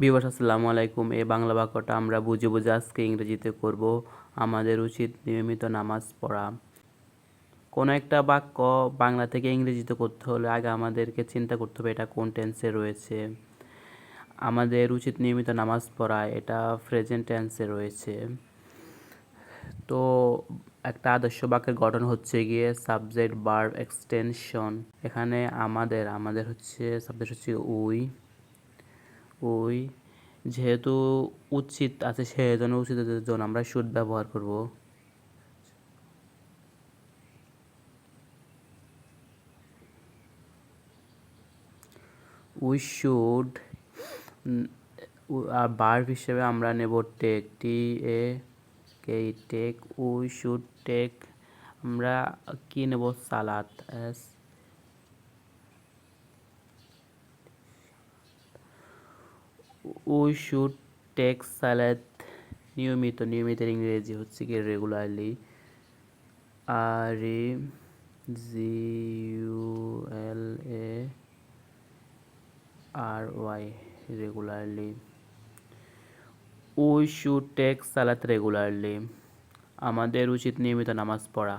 Viewers আসসালামু আলাইকুম। এই বাংলা বাক্যটা আমরা বুঝে বুঝে আজকে ইংরেজিতে করব। আমাদের উচিত নিয়মিত নামাজ পড়া। কোনো একটা বাক্য বাংলা থেকে ইংরেজিতে করতে হলে আগে আমাদেরকে চিন্তা করতে হবে এটা কোন টেন্সে রয়েছে। আমাদের উচিত নিয়মিত নামাজ পড়া, এটা প্রেজেন্ট টেন্সে রয়েছে। তো একটা আদর্শ বাক্যের গঠন হচ্ছে গিয়ে সাবজেক্ট ভার্ব এক্সটেনশন। এখানে আমাদের হচ্ছে সাবজেক্ট হচ্ছে উই। উই যেহেতু উচিত আছে সেজন্য উচিতের জন্য আমরা শুড ব্যবহার করব। We should. আর ভার্ব হিসেবে আমরা নেব take, take. We should take. আমরা কি নেব? সালাত। উই শুড টেক সালাত নিয়মিতের ইংরেজি হচ্ছে কি regularly. REGULARY, regularly. We should take সালাত রেগুলারলি। আমাদের উচিত নিয়মিত নামাজ পড়া।